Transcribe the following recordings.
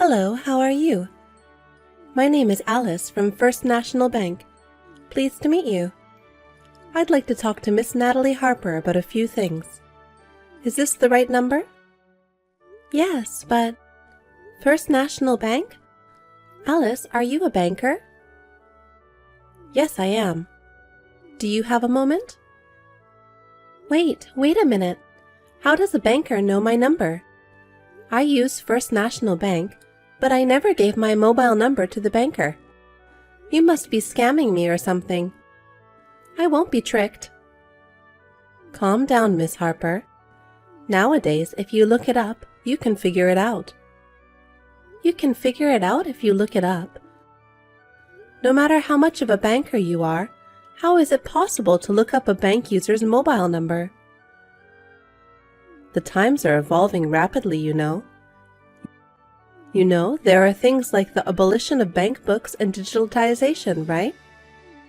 Hello, how are you? My name is Alice from First National Bank. Pleased to meet you. I'd like to talk to Miss Natalie Harper about a few things. Is this the right number? Yes, but... First National Bank? Alice, are you a banker? Yes, I am. Do you have a moment? Wait a minute. How does a banker know my number? I use First National Bank, but I never gave my mobile number to the banker. You must be scamming me or something. I won't be tricked. Calm down, Miss Harper. Nowadays, if you look it up, you can figure it out. You can figure it out if you look it up. No matter how much of a banker you are, how is it possible to look up a bank user's mobile number? The times are evolving rapidly, you know. You know, there are things like the abolition of bank books and digitalization, right?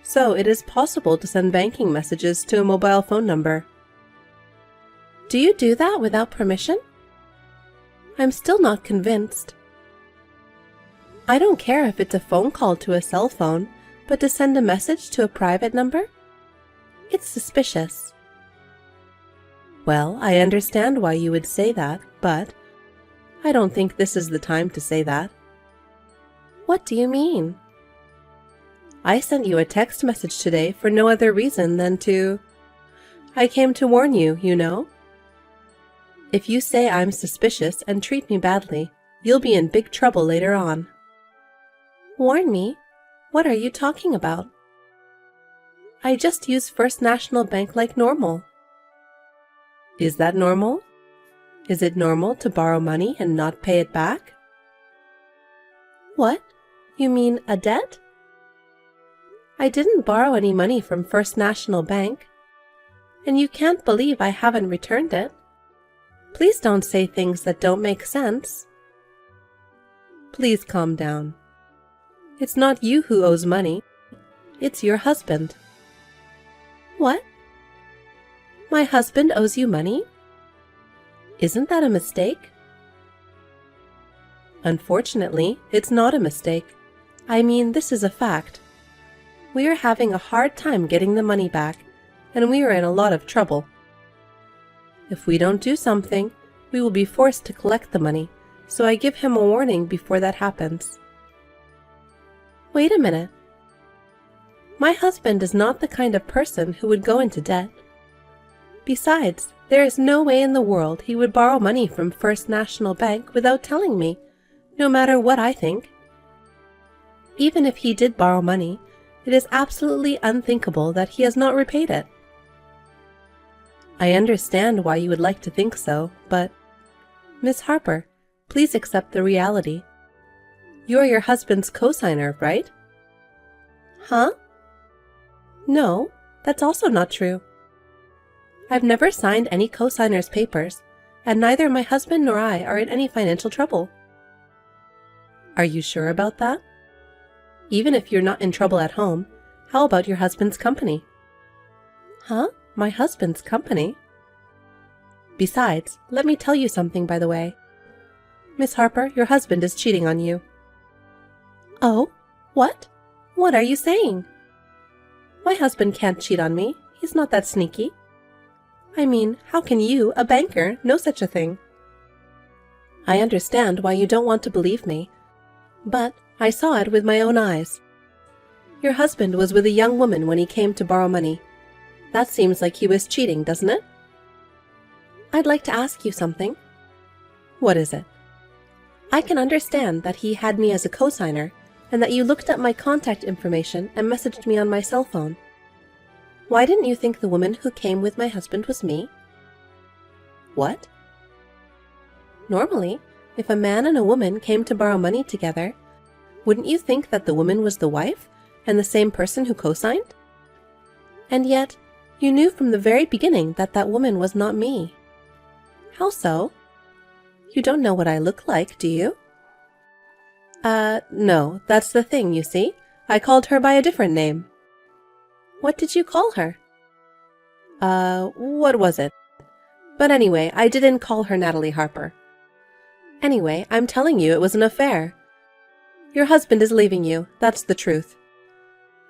So it is possible to send banking messages to a mobile phone number. Do you do that without permission? I'm still not convinced. I don't care if it's a phone call to a cell phone, but to send a message to a private number? It's suspicious. Well, I understand why you would say that, but I don't think this is the time to say that. What do you mean? I sent you a text message today for no other reason than to... I came to warn you, you know. If you say I'm suspicious and treat me badly, you'll be in big trouble later on. Warn me? What are you talking about? I just use First National Bank like normal. Is that normal? Is it normal to borrow money and not pay it back? What? You mean a debt? I didn't borrow any money from First National Bank, and you can't believe I haven't returned it. Please don't say things that don't make sense. Please calm down. It's not you who owes money. It's your husband. What? My husband owes you money? Isn't that a mistake? Unfortunately, it's not a mistake. I mean, this is a fact. We are having a hard time getting the money back, and we are in a lot of trouble. If we don't do something, we will be forced to collect the money, so I give him a warning before that happens. Wait a minute. My husband is not the kind of person who would go into debt. Besides, there is no way in the world he would borrow money from First National Bank without telling me, no matter what I think. Even if he did borrow money, it is absolutely unthinkable that he has not repaid it. I understand why you would like to think so, but... Miss Harper, please accept the reality. You are your husband's co-signer, right? Huh? No, that's also not true. I've never signed any co-signer's papers, and neither my husband nor I are in any financial trouble. Are you sure about that? Even if you're not in trouble at home, how about your husband's company? Huh? My husband's company? Besides, let me tell you something, by the way. Miss Harper, your husband is cheating on you. Oh? What? What are you saying? My husband can't cheat on me. He's not that sneaky. I mean, how can you, a banker, know such a thing? I understand why you don't want to believe me, but I saw it with my own eyes. Your husband was with a young woman when he came to borrow money. That seems like he was cheating, doesn't it? I'd like to ask you something. What is it? I can understand that he had me as a co-signer and that you looked up my contact information and messaged me on my cell phone. Why didn't you think the woman who came with my husband was me? What? Normally, if a man and a woman came to borrow money together, wouldn't you think that the woman was the wife and the same person who co-signed? And yet, you knew from the very beginning that that woman was not me. How so? You don't know what I look like, do you? No, that's the thing, you see. I called her by a different name. What did you call her? What was it? But anyway, I didn't call her Natalie Harper. Anyway, I'm telling you it was an affair. Your husband is leaving you, that's the truth.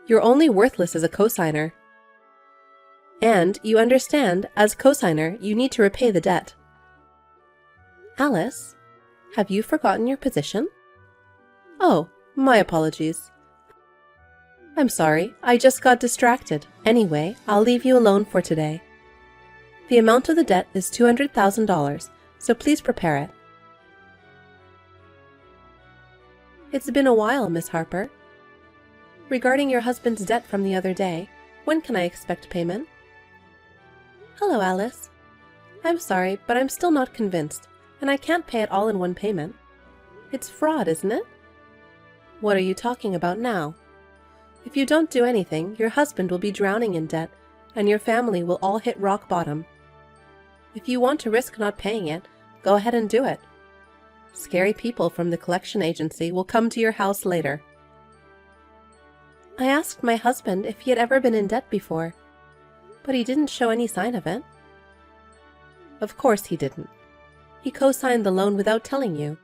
You're only worthless as a cosigner. And, you understand, as cosigner, you need to repay the debt. Alice, have you forgotten your position? Oh, my apologies. I'm sorry, I just got distracted. Anyway, I'll leave you alone for today. The amount of the debt is $200,000, so please prepare it. It's been a while, Miss Harper. Regarding your husband's debt from the other day, when can I expect payment? Hello, Alice. I'm sorry, but I'm still not convinced, and I can't pay it all in one payment. It's fraud, isn't it? What are you talking about now? If you don't do anything, your husband will be drowning in debt, and your family will all hit rock bottom. If you want to risk not paying it, go ahead and do it. Scary people from the collection agency will come to your house later. I asked my husband if he had ever been in debt before, but he didn't show any sign of it. Of course he didn't. He co-signed the loan without telling you.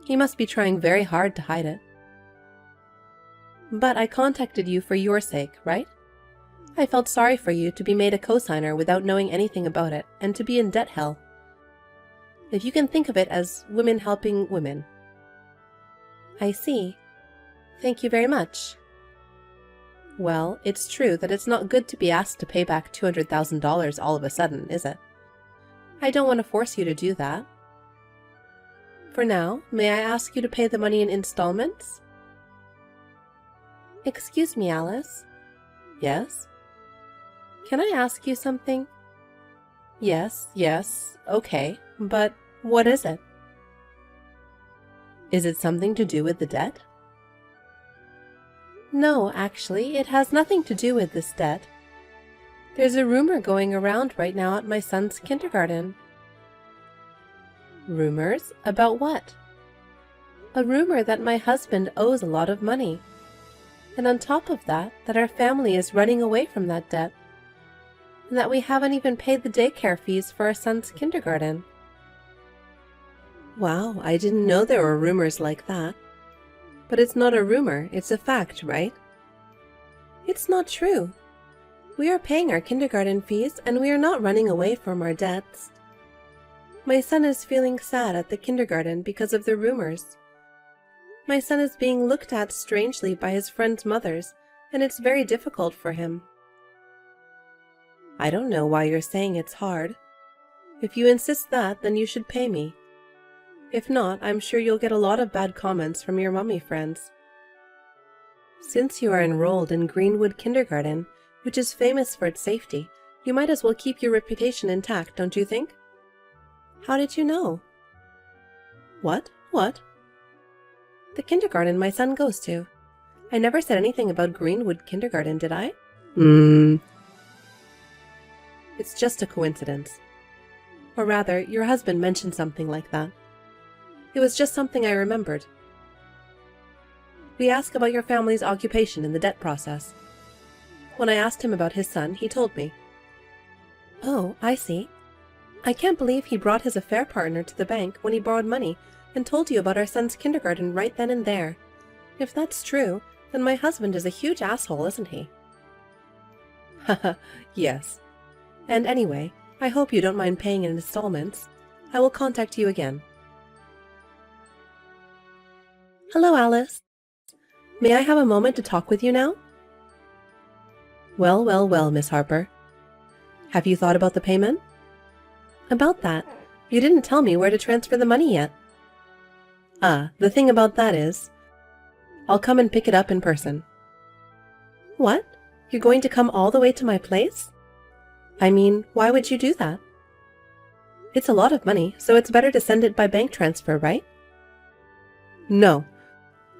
He must be trying very hard to hide it. But I contacted you for your sake, right? I felt sorry for you to be made a co-signer without knowing anything about it and to be in debt hell. If you can think of it as women helping women. I see. Thank you very much. Well, it's true that it's not good to be asked to pay back $200,000 all of a sudden, is it? I don't want to force you to do that. For now, may I ask you to pay the money in installments? Excuse me, Alice. Yes? Can I ask you something? Yes, okay, but what is it? Is it something to do with the debt? No, actually, it has nothing to do with this debt. There's a rumor going around right now at my son's kindergarten. Rumors? About what? A rumor that my husband owes a lot of money. And on top of that, that our family is running away from that debt. And that we haven't even paid the daycare fees for our son's kindergarten. Wow, I didn't know there were rumors like that. But it's not a rumor, it's a fact, right? It's not true. We are paying our kindergarten fees and we are not running away from our debts. My son is feeling sad at the kindergarten because of the rumors. My son is being looked at strangely by his friends' mothers, and it's very difficult for him. I don't know why you're saying it's hard. If you insist that, then you should pay me. If not, I'm sure you'll get a lot of bad comments from your mummy friends. Since you are enrolled in Greenwood Kindergarten, which is famous for its safety, you might as well keep your reputation intact, don't you think? How did you know? What? The kindergarten my son goes to. I never said anything about Greenwood Kindergarten, did I? It's just a coincidence. Or rather, your husband mentioned something like that. It was just something I remembered. We asked about your family's occupation in the debt process. When I asked him about his son, he told me. Oh, I see. I can't believe he brought his affair partner to the bank when he borrowed money and told you about our son's kindergarten right then and there. If that's true, then my husband is a huge asshole, isn't he? Haha, yes. And anyway, I hope you don't mind paying in installments. I will contact you again. Hello, Alice. May I have a moment to talk with you now? Well, Miss Harper. Have you thought about the payment? About that, you didn't tell me where to transfer the money yet. The thing about that is, I'll come and pick it up in person. What? You're going to come all the way to my place? I mean, why would you do that? It's a lot of money, so it's better to send it by bank transfer, right? No.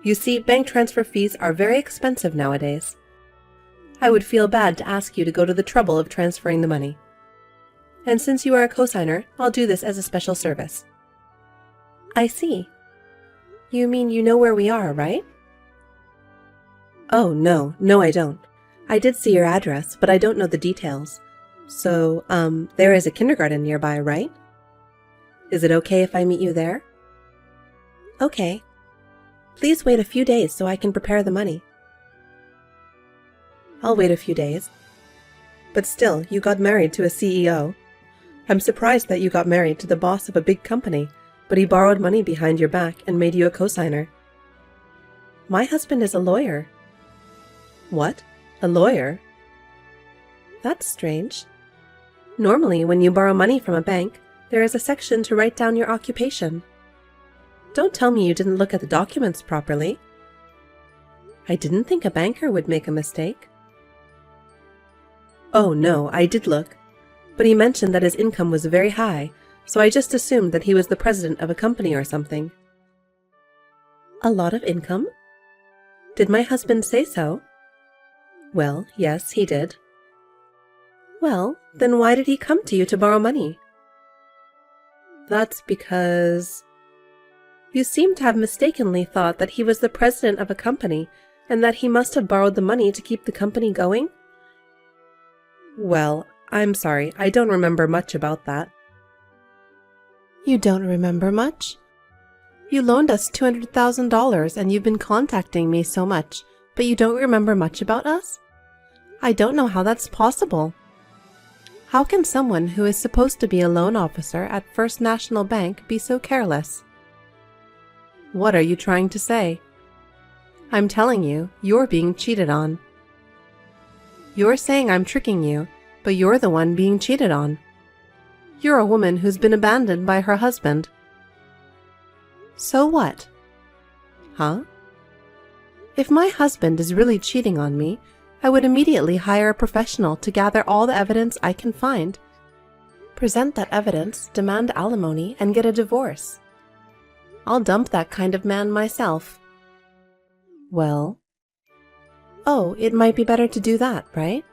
You see, bank transfer fees are very expensive nowadays. I would feel bad to ask you to go to the trouble of transferring the money. And since you are a cosigner, I'll do this as a special service. I see. You mean you know where we are, right? Oh, no, I don't. I did see your address, but I don't know the details. So, there is a kindergarten nearby, right? Is it okay if I meet you there? Okay. Please wait a few days so I can prepare the money. I'll wait a few days. But still, you got married to a CEO. I'm surprised that you got married to the boss of a big company, but he borrowed money behind your back and made you a cosigner. My husband is a lawyer. What? A lawyer? That's strange. Normally, when you borrow money from a bank, there is a section to write down your occupation. Don't tell me you didn't look at the documents properly. I didn't think a banker would make a mistake. Oh no, I did look. But he mentioned that his income was very high, so I just assumed that he was the president of a company or something. A lot of income? Did my husband say so? Well, yes, he did. Well, then why did he come to you to borrow money? That's because... You seem to have mistakenly thought that he was the president of a company and that he must have borrowed the money to keep the company going? Well, I'm sorry, I don't remember much about that. You don't remember much? You loaned us $200,000 and you've been contacting me so much, but you don't remember much about us? I don't know how that's possible. How can someone who is supposed to be a loan officer at First National Bank be so careless? What are you trying to say? I'm telling you, you're being cheated on. You're saying I'm tricking you, but you're the one being cheated on. You're a woman who's been abandoned by her husband. So what? Huh? If my husband is really cheating on me, I would immediately hire a professional to gather all the evidence I can find, present that evidence, demand alimony, and get a divorce. I'll dump that kind of man myself. Well? Oh, it might be better to do that, right?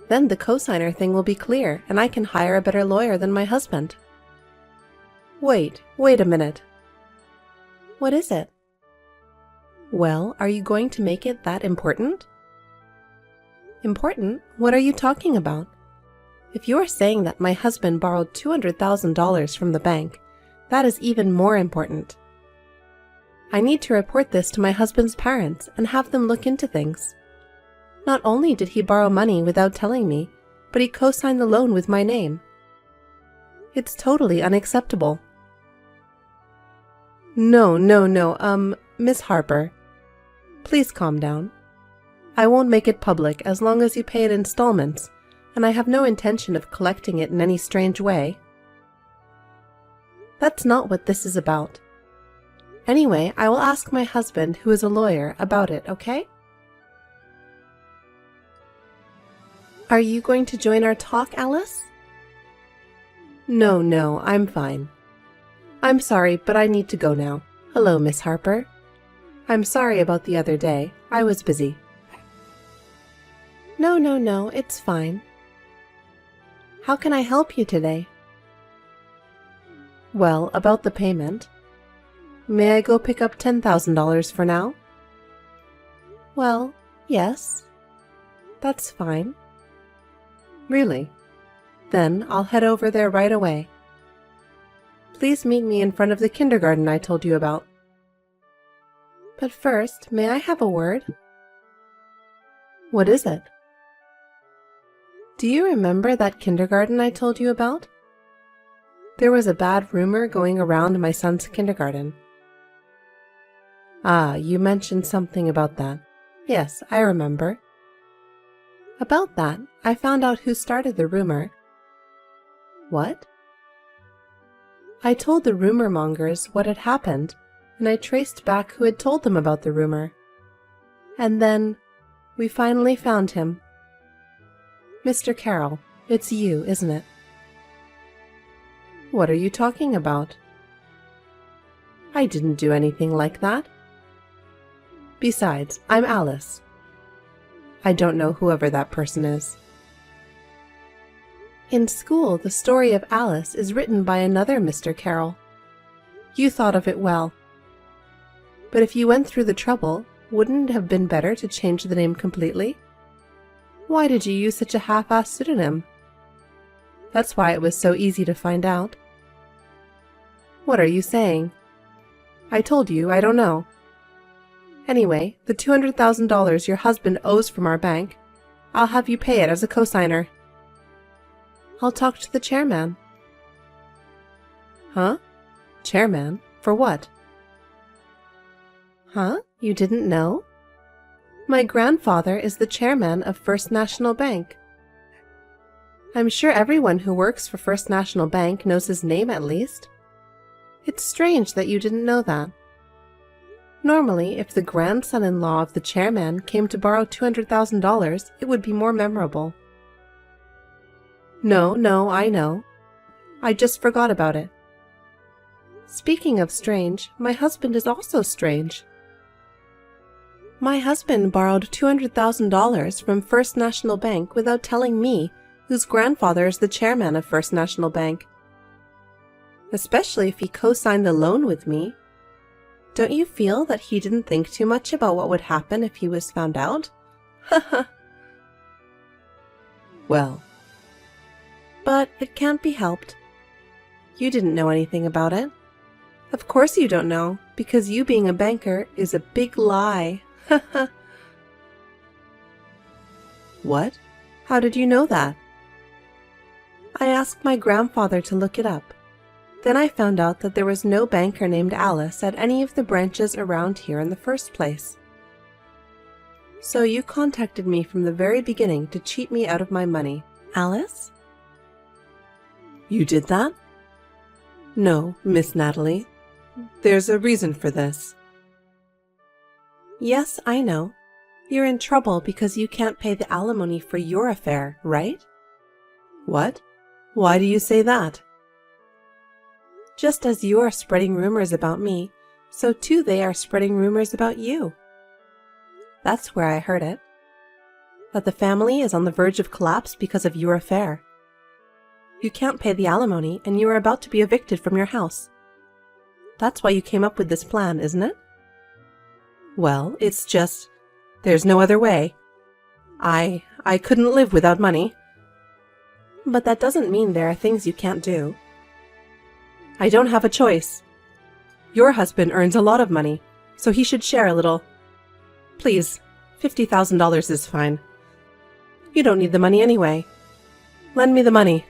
Then the cosigner thing will be clear, and I can hire a better lawyer than my husband. Wait a minute. What is it? Well, are you going to make it that important? Important? What are you talking about? If you are saying that my husband borrowed $200,000 from the bank, that is even more important. I need to report this to my husband's parents and have them look into things. Not only did he borrow money without telling me, but he co-signed the loan with my name. It's totally unacceptable. No, Miss Harper. Please calm down. I won't make it public as long as you pay it in installments, and I have no intention of collecting it in any strange way. That's not what this is about. Anyway, I will ask my husband, who is a lawyer, about it, okay? Are you going to join our talk, Alice? No, I'm fine. I'm sorry, but I need to go now. Hello, Miss Harper. I'm sorry about the other day. I was busy. No, it's fine. How can I help you today? Well, about the payment. May I go pick up $10,000 for now? Well, yes. That's fine. Really? Then I'll head over there right away. Please meet me in front of the kindergarten I told you about. But first, may I have a word? What is it? Do you remember that kindergarten I told you about? There was a bad rumor going around my son's kindergarten. Ah, you mentioned something about that. Yes, I remember. About that, I found out who started the rumor. What? I told the rumor mongers what had happened, and I traced back who had told them about the rumor. And then, we finally found him. Mr. Carroll, it's you, isn't it? What are you talking about? I didn't do anything like that. Besides, I'm Alice. I don't know whoever that person is. In school, the story of Alice is written by another Mr. Carroll. You thought of it well. But if you went through the trouble, wouldn't it have been better to change the name completely? Why did you use such a half-assed pseudonym? That's why it was so easy to find out. What are you saying? I told you I don't know. Anyway, the $200,000 your husband owes from our bank, I'll have you pay it as a cosigner. I'll talk to the chairman. Huh? Chairman? For what? Huh? You didn't know? My grandfather is the chairman of First National Bank. I'm sure everyone who works for First National Bank knows his name at least. It's strange that you didn't know that. Normally, if the grandson-in-law of the chairman came to borrow $200,000, it would be more memorable. No, I know. I just forgot about it. Speaking of strange, my husband is also strange. My husband borrowed $200,000 from First National Bank without telling me, whose grandfather is the chairman of First National Bank. Especially if he co-signed the loan with me. Don't you feel that he didn't think too much about what would happen if he was found out? Well. But it can't be helped. You didn't know anything about it. Of course you don't know, because you being a banker is a big lie. What? How did you know that? I asked my grandfather to look it up. Then I found out that there was no banker named Alice at any of the branches around here in the first place. So you contacted me from the very beginning to cheat me out of my money, Alice? You did that? No, Miss Natalie. There's a reason for this. Yes, I know. You're in trouble because you can't pay the alimony for your affair, right? What? Why do you say that? Just as you are spreading rumors about me, so too they are spreading rumors about you. That's where I heard it. That the family is on the verge of collapse because of your affair. You can't pay the alimony and you are about to be evicted from your house. That's why you came up with this plan, isn't it? Well, it's just, there's no other way. I couldn't live without money. But that doesn't mean there are things you can't do. I don't have a choice. Your husband earns a lot of money, so he should share a little. Please, $50,000 is fine. You don't need the money anyway. Lend me the money.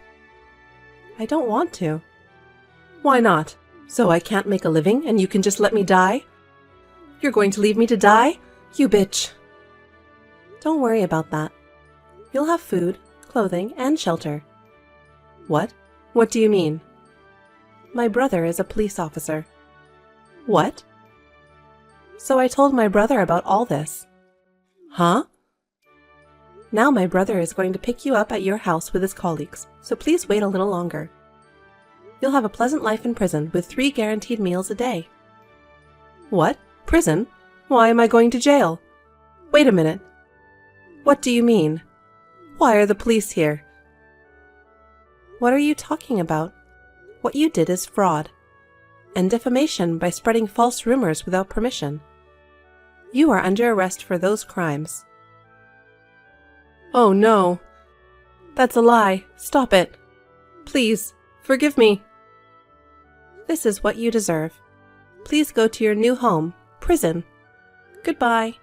I don't want to. Why not? So I can't make a living and you can just let me die? You're going to leave me to die? You bitch. Don't worry about that. You'll have food, clothing, and shelter. What? What do you mean? My brother is a police officer. What? So I told my brother about all this. Huh? Now my brother is going to pick you up at your house with his colleagues, so please wait a little longer. You'll have a pleasant life in prison with 3 guaranteed meals a day. What? Prison? Why am I going to jail? Wait a minute. What do you mean? Why are the police here? What are you talking about? What you did is fraud and defamation by spreading false rumors without permission. You are under arrest for those crimes. Oh no. That's a lie. Stop it. Please, forgive me. This is what you deserve. Please go to your new home, prison. Goodbye.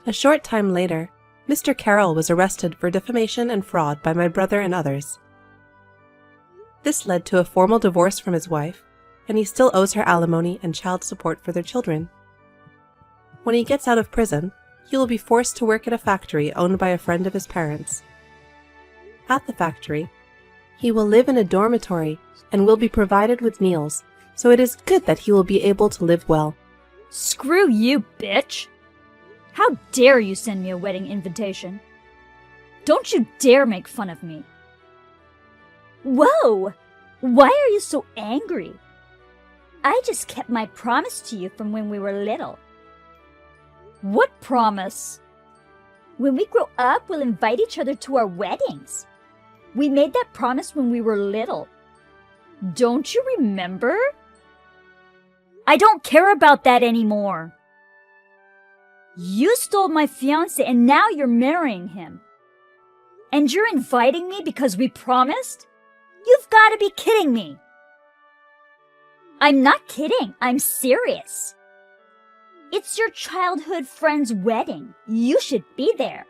A short time later, Mr. Carroll was arrested for defamation and fraud by my brother and others. This led to a formal divorce from his wife, and he still owes her alimony and child support for their children. When he gets out of prison, he will be forced to work at a factory owned by a friend of his parents. At the factory, he will live in a dormitory and will be provided with meals, so it is good that he will be able to live well. Screw you, bitch! How dare you send me a wedding invitation? Don't you dare make fun of me. Whoa! Why are you so angry? I just kept my promise to you from when we were little. What promise? When we grow up, we'll invite each other to our weddings. We made that promise when we were little. Don't you remember? I don't care about that anymore. You stole my fiancé and now you're marrying him. And you're inviting me because we promised? You've got to be kidding me. I'm not kidding. I'm serious. It's your childhood friend's wedding. You should be there.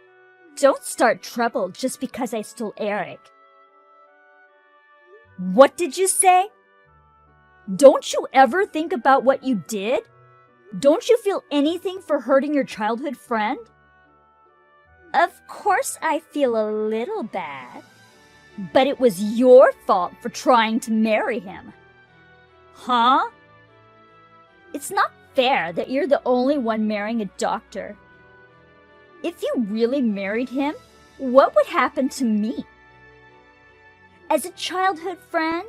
Don't start trouble just because I stole Eric. What did you say? Don't you ever think about what you did? Don't you feel anything for hurting your childhood friend? Of course I feel a little bad. But it was your fault for trying to marry him. Huh? It's not fair that you're the only one marrying a doctor. If you really married him, what would happen to me? As a childhood friend,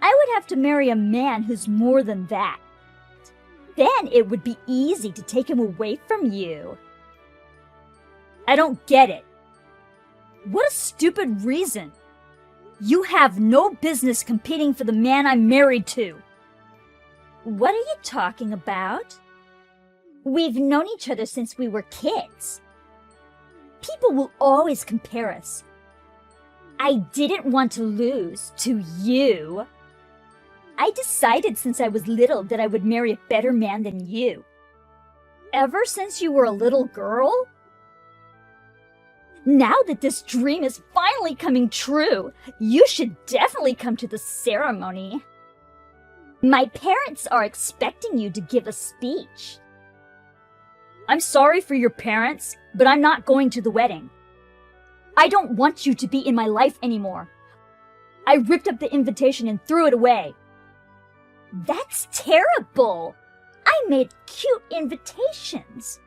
I would have to marry a man who's more than that. Then it would be easy to take him away from you. I don't get it. What a stupid reason. You have no business competing for the man I'm married to. What are you talking about? We've known each other since we were kids. People will always compare us. I didn't want to lose to you. I decided since I was little that I would marry a better man than you. Ever since you were a little girl? Now that this dream is finally coming true, you should definitely come to the ceremony. My parents are expecting you to give a speech. I'm sorry for your parents, but I'm not going to the wedding. I don't want you to be in my life anymore. I ripped up the invitation and threw it away. That's terrible. I made cute invitations.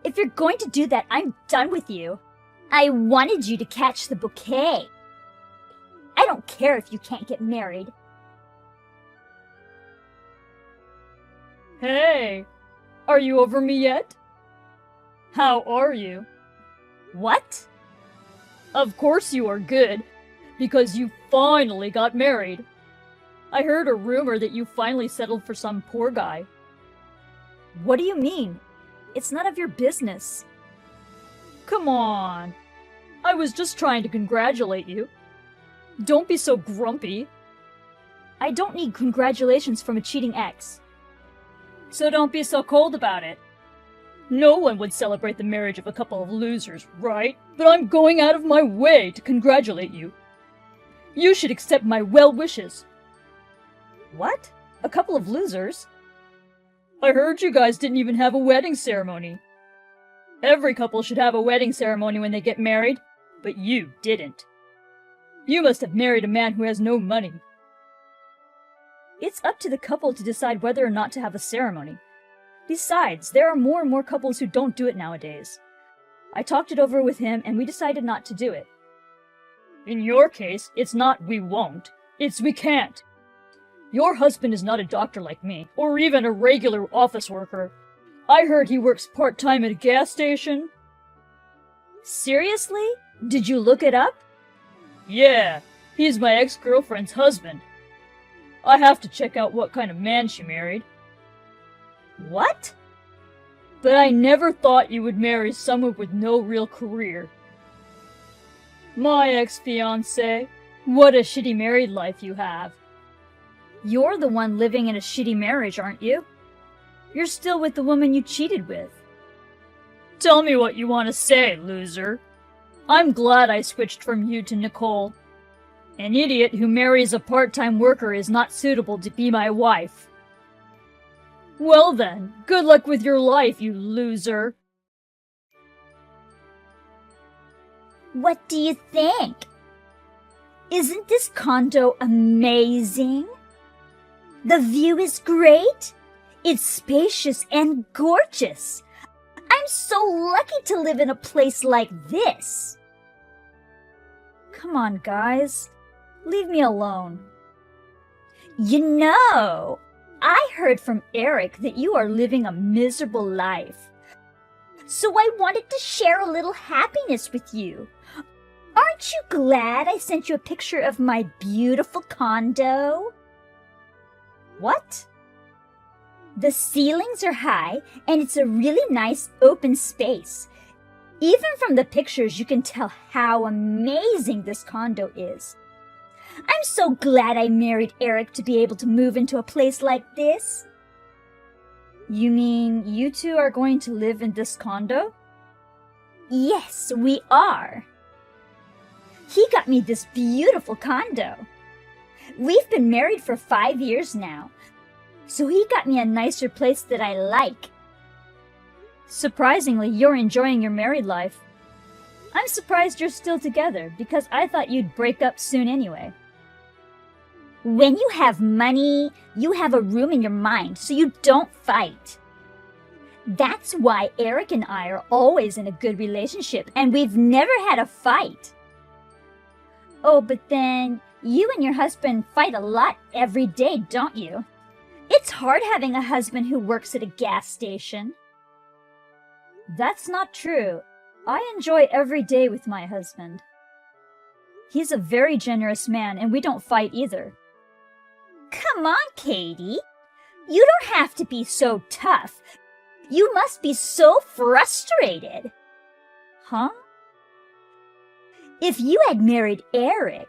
If you're going to do that, I'm done with you. I wanted you to catch the bouquet. I don't care if you can't get married. Hey, are you over me yet? How are you? What? Of course you are good, because you finally got married. I heard a rumor that you finally settled for some poor guy. What do you mean? It's none of your business. Come on. I was just trying to congratulate you. Don't be so grumpy. I don't need congratulations from a cheating ex. So don't be so cold about it. No one would celebrate the marriage of a couple of losers, right? But I'm going out of my way to congratulate you. You should accept my well wishes. What? A couple of losers? I heard you guys didn't even have a wedding ceremony. Every couple should have a wedding ceremony when they get married, but you didn't. You must have married a man who has no money. It's up to the couple to decide whether or not to have a ceremony. Besides, there are more and more couples who don't do it nowadays. I talked it over with him and we decided not to do it. In your case, it's not we won't, it's we can't. Your husband is not a doctor like me, or even a regular office worker. I heard he works part-time at a gas station. Seriously? Did you look it up? Yeah, he's my ex-girlfriend's husband. I have to check out what kind of man she married. What? But I never thought you would marry someone with no real career. My ex-fiancé, what a shitty married life you have. You're the one living in a shitty marriage, aren't you? You're still with the woman you cheated with. Tell me what you want to say, loser. I'm glad I switched from you to Nicole. An idiot who marries a part-time worker is not suitable to be my wife. Well then, good luck with your life, you loser. What do you think? Isn't this condo amazing? The view is great. It's spacious and gorgeous. I'm so lucky to live in a place like this. Come on, guys. Leave me alone. You know, I heard from Eric that you are living a miserable life. So I wanted to share a little happiness with you. Aren't you glad I sent you a picture of my beautiful condo? What? The ceilings are high, and it's a really nice open space. Even from the pictures, you can tell how amazing this condo is. I'm so glad I married Eric to be able to move into a place like this. You mean you two are going to live in this condo? Yes, we are. He got me this beautiful condo. We've been married for 5 years now, so he got me a nicer place that I like. Surprisingly, you're enjoying your married life. I'm surprised you're still together because I thought you'd break up soon anyway. When you have money, you have a room in your mind so you don't fight. That's why Eric and I are always in a good relationship and we've never had a fight. Oh, but then you and your husband fight a lot every day, don't you? It's hard having a husband who works at a gas station. That's not true. I enjoy every day with my husband. He's a very generous man and we don't fight either. Come on, Katie. You don't have to be so tough. You must be so frustrated. Huh? If you had married Eric,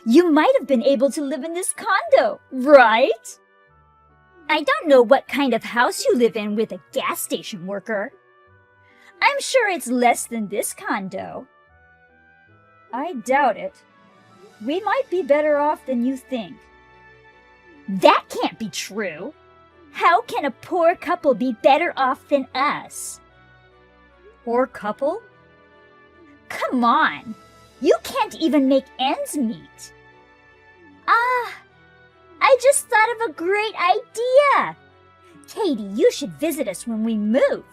you might have been able to live in this condo, right? I don't know what kind of house you live in with a gas station worker. I'm sure it's less than this condo. I doubt it. We might be better off than you think. That can't be true. How can a poor couple be better off than us? Poor couple? Come on. You can't even make ends meet. I just thought of a great idea. Katie, you should visit us when we move.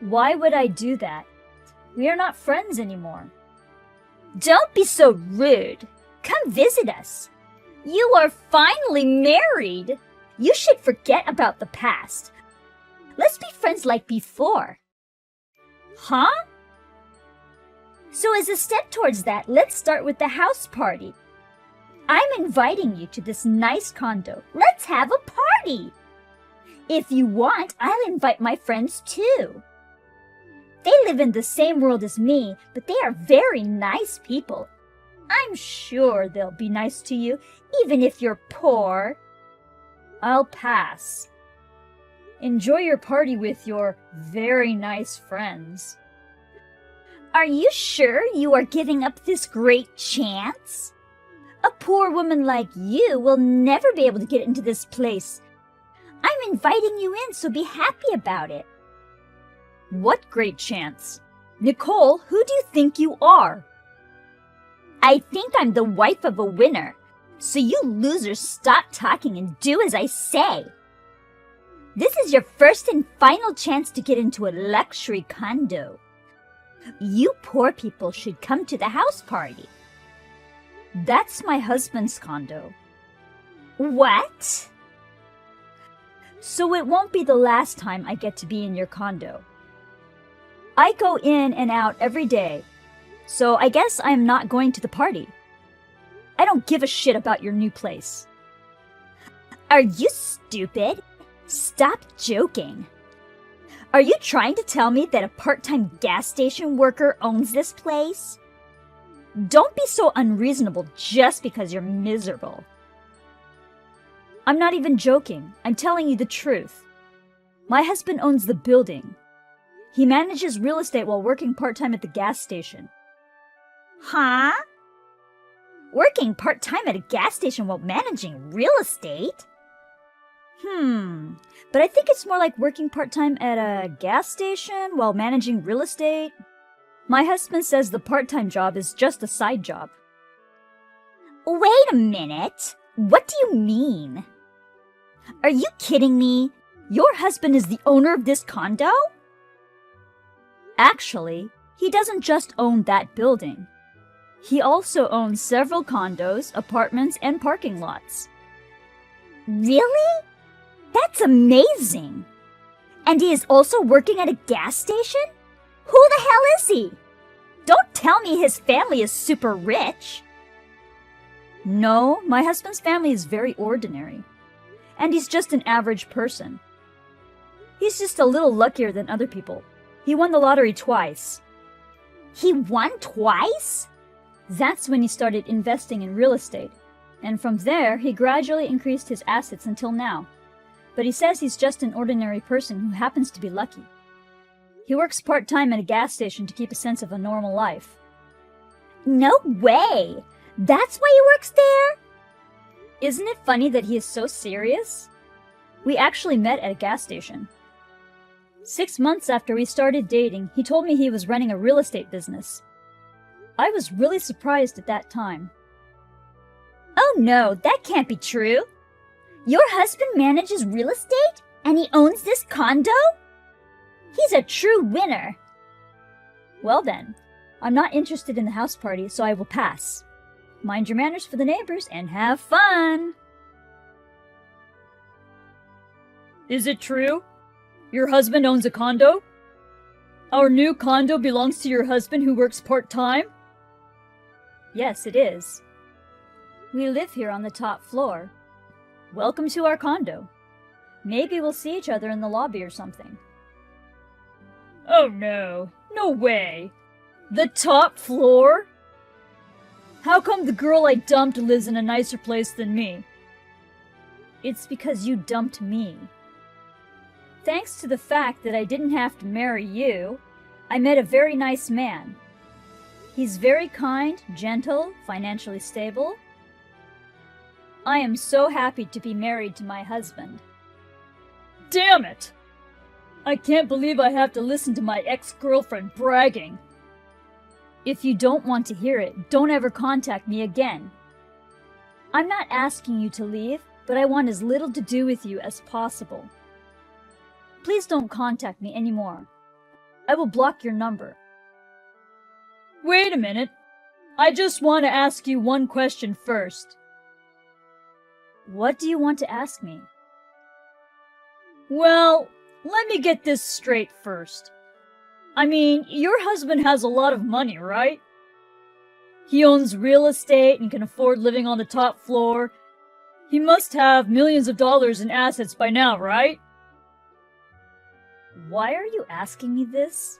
Why would I do that? We are not friends anymore. Don't be so rude. Come visit us. You are finally married. You should forget about the past. Let's be friends like before. Huh? So as a step towards that, let's start with the house party. I'm inviting you to this nice condo. Let's have a party. If you want, I'll invite my friends too. They live in the same world as me, but they are very nice people. I'm sure they'll be nice to you, even if you're poor. I'll pass. Enjoy your party with your very nice friends. Are you sure you are giving up this great chance? A poor woman like you will never be able to get into this place. I'm inviting you in, so be happy about it. What great chance? Nicole, who do you think you are? I think I'm the wife of a winner. So you losers stop talking and do as I say. This is your first and final chance to get into a luxury condo. You poor people should come to the house party. That's my husband's condo. What? So it won't be the last time I get to be in your condo. I go in and out every day, so I guess I'm not going to the party. I don't give a shit about your new place. Are you stupid? Stop joking. Are you trying to tell me that a part-time gas station worker owns this place? Don't be so unreasonable just because you're miserable. I'm not even joking. I'm telling you the truth. My husband owns the building. He manages real estate while working part-time at the gas station. Huh? Working part-time at a gas station while managing real estate? But I think it's more like working part-time at a gas station while managing real estate. My husband says the part-time job is just a side job. Wait a minute. What do you mean? Are you kidding me? Your husband is the owner of this condo? Actually, he doesn't just own that building. He also owns several condos, apartments, and parking lots. Really? That's amazing. And he is also working at a gas station? Who the hell is he? Don't tell me his family is super rich. No, my husband's family is very ordinary. And he's just an average person. He's just a little luckier than other people. He won the lottery twice. He won twice? That's when he started investing in real estate, and from there he gradually increased his assets until now. But he says he's just an ordinary person who happens to be lucky. He works part-time at a gas station to keep a sense of a normal life. No way! That's why he works there? Isn't it funny that he is so serious? We actually met at a gas station. 6 months after we started dating, he told me he was running a real estate business. I was really surprised at that time. Oh no, that can't be true. Your husband manages real estate and he owns this condo? He's a true winner. Well then, I'm not interested in the house party, so I will pass. Mind your manners for the neighbors and have fun. Is it true? Your husband owns a condo? Our new condo belongs to your husband who works part-time? Yes, it is. We live here on the top floor. Welcome to our condo. Maybe we'll see each other in the lobby or something. Oh no, no way. The top floor? How come the girl I dumped lives in a nicer place than me? It's because you dumped me. Thanks to the fact that I didn't have to marry you, I met a very nice man. He's very kind, gentle, financially stable. I am so happy to be married to my husband. Damn it! I can't believe I have to listen to my ex-girlfriend bragging. If you don't want to hear it, don't ever contact me again. I'm not asking you to leave, but I want as little to do with you as possible. Please don't contact me anymore. I will block your number. Wait a minute. I just want to ask you one question first. What do you want to ask me? Well, let me get this straight first. I mean, your husband has a lot of money, right? He owns real estate and can afford living on the top floor. He must have millions of dollars in assets by now, right? Why are you asking me this?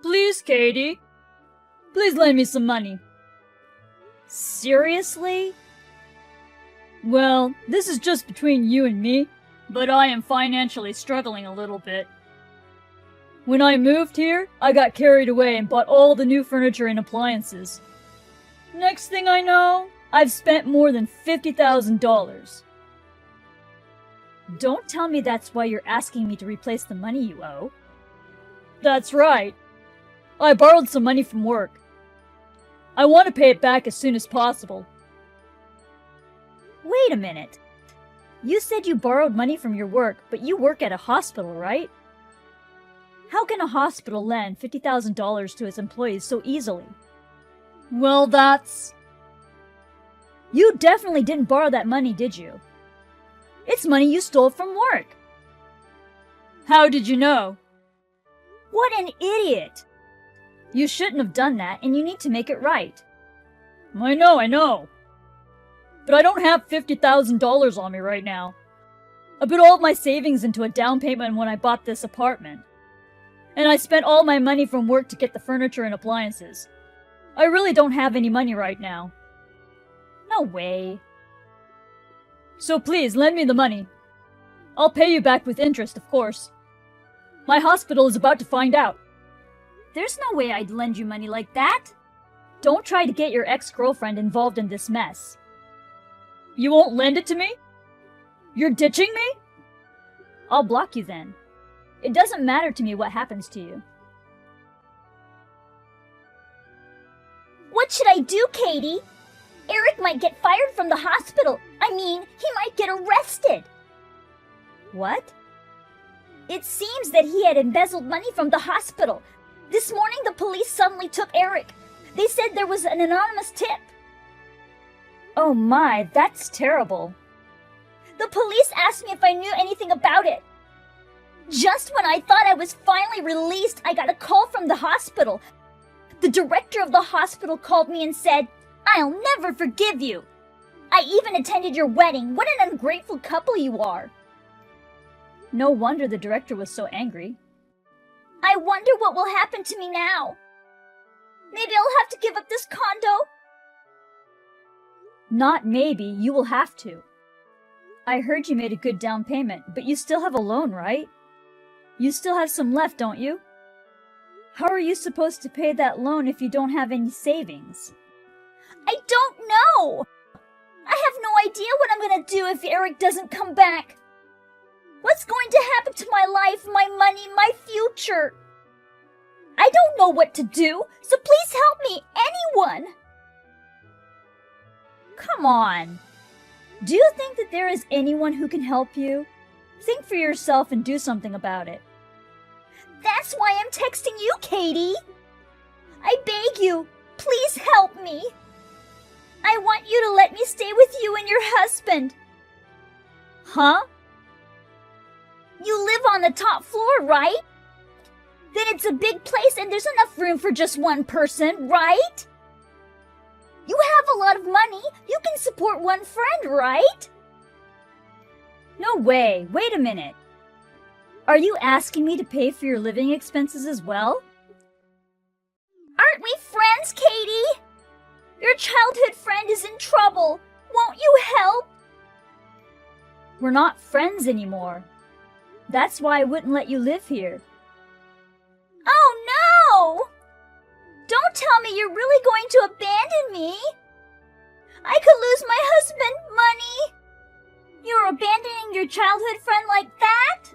Please, Katie. Please lend me some money. Seriously? Well, this is just between you and me, but I am financially struggling a little bit. When I moved here, I got carried away and bought all the new furniture and appliances. Next thing I know, I've spent more than $50,000. Don't tell me that's why you're asking me to replace the money you owe. That's right. I borrowed some money from work. I want to pay it back as soon as possible. Wait a minute. You said you borrowed money from your work, but you work at a hospital, right? How can a hospital lend $50,000 to its employees so easily? Well, that's... You definitely didn't borrow that money, did you? It's money you stole from work. How did you know? What an idiot! You shouldn't have done that, and you need to make it right. I know. But I don't have $50,000 on me right now. I put all of my savings into a down payment when I bought this apartment. And I spent all my money from work to get the furniture and appliances. I really don't have any money right now. No way. So please, lend me the money. I'll pay you back with interest, of course. My hospital is about to find out. There's no way I'd lend you money like that. Don't try to get your ex-girlfriend involved in this mess. You won't lend it to me? You're ditching me? I'll block you then. It doesn't matter to me what happens to you. What should I do, Katie? Eric might get fired from the hospital. I mean, he might get arrested. What? It seems that he had embezzled money from the hospital. This morning, the police suddenly took Eric. They said there was an anonymous tip. Oh my, that's terrible. The police asked me if I knew anything about it. Just when I thought I was finally released, I got a call from the hospital. The director of the hospital called me and said, "I'll never forgive you. I even attended your wedding. What an ungrateful couple you are." No wonder the director was so angry. I wonder what will happen to me now. Maybe I'll have to give up this condo. Not maybe, you will have to. I heard you made a good down payment, but you still have a loan, right? You still have some left, don't you? How are you supposed to pay that loan if you don't have any savings? I don't know. I have no idea what I'm gonna do if Eric doesn't come back. What's going to happen to my life, my money, my future? I don't know what to do, so please help me, anyone. Come on. Do you think that there is anyone who can help you? Think for yourself and do something about it. That's why I'm texting you, Katie. I beg you, please help me. I want you to let me stay with you and your husband. Huh? You live on the top floor, right? Then it's a big place and there's enough room for just one person, right? You have a lot of money. You can support one friend, right? No way. Wait a minute. Are you asking me to pay for your living expenses as well? Aren't we friends, Katie? Your childhood friend is in trouble. Won't you help? We're not friends anymore. That's why I wouldn't let you live here. Oh no! Don't tell me you're really going to abandon me. I could lose my husband, money. You're abandoning your childhood friend like that?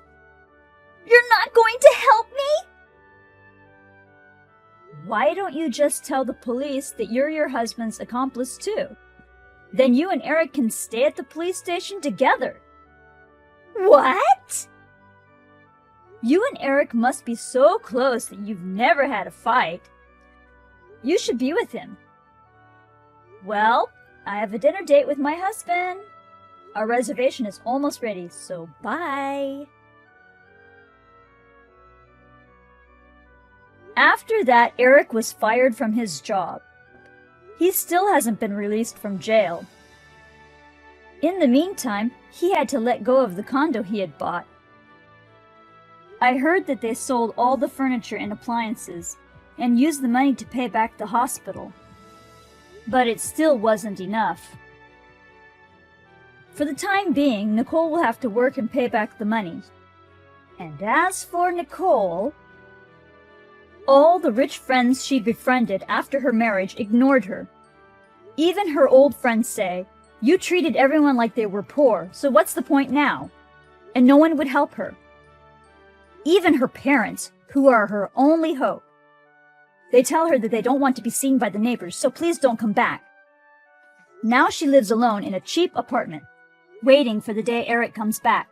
You're not going to help me? Why don't you just tell the police that you're your husband's accomplice too? Then you and Eric can stay at the police station together. What? You and Eric must be so close that you've never had a fight. You should be with him. Well, I have a dinner date with my husband. Our reservation is almost ready, so bye. After that, Eric was fired from his job. He still hasn't been released from jail. In the meantime, he had to let go of the condo he had bought. I heard that they sold all the furniture and appliances and used the money to pay back the hospital. But it still wasn't enough. For the time being, Nicole will have to work and pay back the money. And as for Nicole, all the rich friends she befriended after her marriage ignored her. Even her old friends say, "You treated everyone like they were poor, so what's the point now?" And no one would help her. Even her parents, who are her only hope. They tell her that they don't want to be seen by the neighbors, so please don't come back. Now she lives alone in a cheap apartment, waiting for the day Eric comes back.